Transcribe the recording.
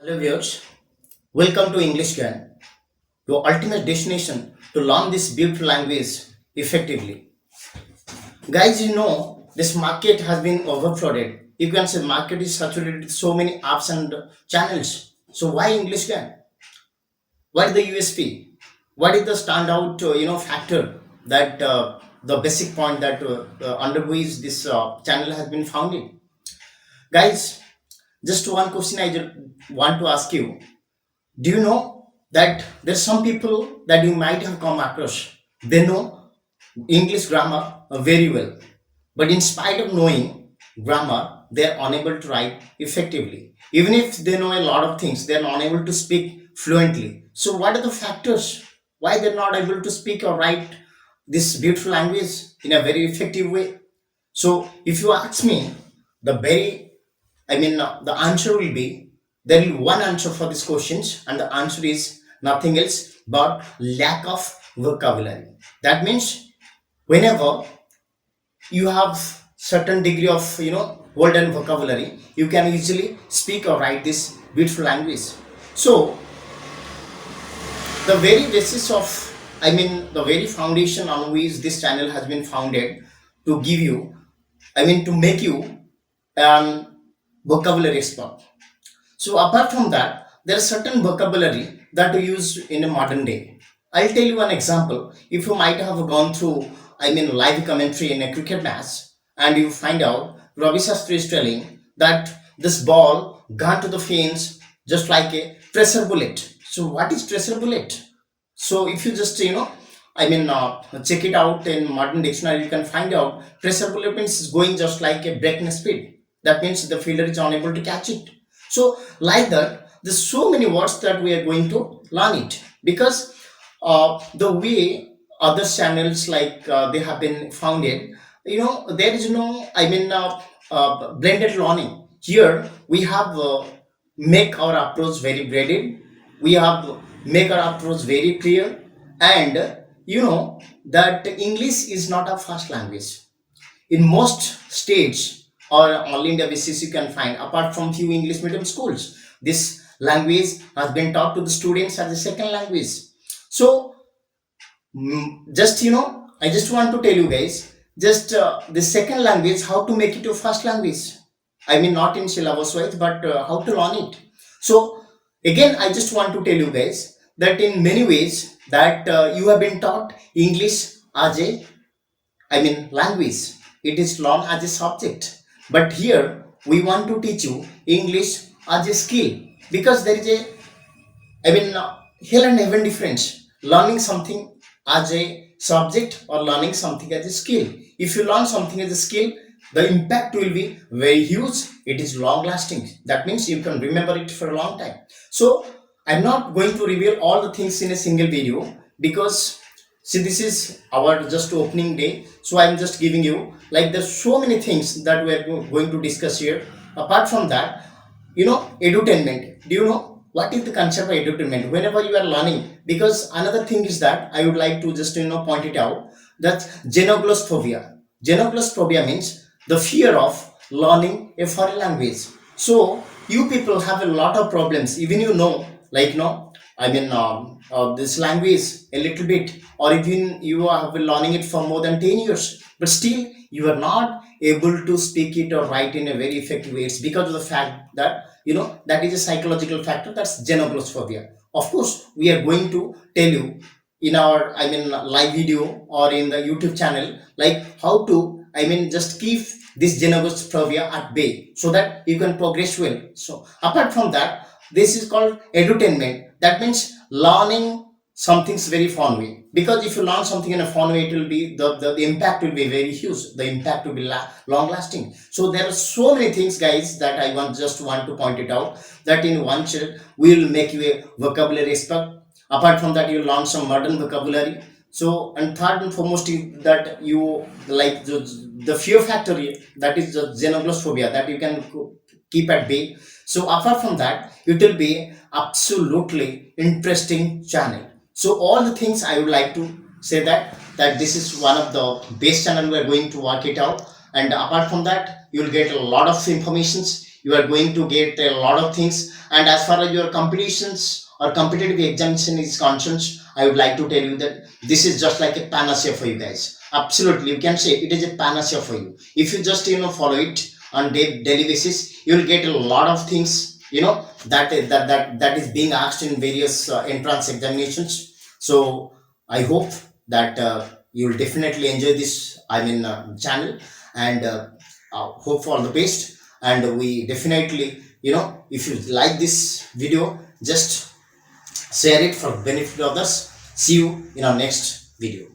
Hello viewers, welcome to English Can, your ultimate destination to learn this beautiful language effectively. Guys, this market has been overflooded. You can say market is saturated with so many apps and channels. So why English Can? What is the USP? What is the standout factor that the basic point that under which this channel has been founded? Guys, just one question I just want to ask you. Do you know that there's some people that you might have come across? They know English grammar very well, but in spite of knowing grammar, they're unable to write effectively. Even if they know a lot of things, they're unable to speak fluently. So, what are the factors why they're not able to speak or write this beautiful language in a very effective way? So, if you ask me, the very the answer will be there is one answer for these questions, and the answer is nothing else but lack of vocabulary. That means whenever you have certain degree of golden vocabulary, you can easily speak or write this beautiful language. So the very basis of the very foundation on which this channel has been founded to give you to make you an vocabulary expert. So apart from that, there are certain vocabulary that we use in a modern day. I'll tell you one example. If you might have gone through, live commentary in a cricket match, and you find out Ravi Shastri is telling that this ball gone to the fence just like a tracer bullet. So what is tracer bullet? So if you just check it out in modern dictionary, you can find out tracer bullet means going just like a breakneck speed. That means the fielder is unable to catch it. So like that, there's so many words that we are going to learn it, because the way other channels like they have been founded, there is no blended learning. Here we have make our approach very graded. We have make our approach very clear, and that English is not a first language. In most states or all India basis, you can find, apart from few English medium schools, this language has been taught to the students as a second language. So just I just want to tell you guys, just the second language, how to make it your first language. Not in syllabus wise, but how to learn it. So again, I just want to tell you guys that in many ways that you have been taught English as a language. It is learned as a subject. But here we want to teach you English as a skill, because there is a hell and heaven difference. Learning something as a subject or learning something as a skill. If you learn something as a skill, the impact will be very huge. It is long lasting. That means you can remember it for a long time. So I'm not going to reveal all the things in a single video, because see, this is our just opening day. So I'm just giving you, like, there's so many things that we're going to discuss here. Apart from that, edutainment. Do you know what is the concept of edutainment? Whenever you are learning, because another thing is that I would like to just point it out, that xenoglossophobia. Xenoglossophobia means the fear of learning a foreign language. So you people have a lot of problems, even like this language a little bit, or even you have been learning it for more than 10 years, but still you are not able to speak it or write in a very effective way. It's because of the fact that that is a psychological factor, that's xenoglossophobia. Of course, we are going to tell you in our live video or in the YouTube channel, like how to just keep this xenoglossophobia at bay, so that you can progress well. So apart from that, this is called edutainment. That means learning something's very fun way, because if you learn something in a fun way, it will be the impact will be very huge. The impact will be long lasting. So there are so many things, guys, that I want to point it out, that in one shot we will make you a vocabulary expert. Apart from that, you learn some modern vocabulary. So, and third and foremost is that you like the fear factor, that is the xenoglossophobia, that you can keep at bay. So apart from that, it will be absolutely interesting channel. So all the things I would like to say, that this is one of the best channel we are going to work it out. And apart from that, you will get a lot of informations you are going to get a lot of things. And as far as your competitions or competitive examination is concerned, I would like to tell you that this is just like a panacea for you guys. Absolutely, you can say it is a panacea for you. If you just follow it on daily basis, you will get a lot of things that is being asked in various entrance examinations. So I hope that you will definitely enjoy this, channel, and hope for the best. And we definitely, if you like this video, just share it for benefit of others. See you in our next video.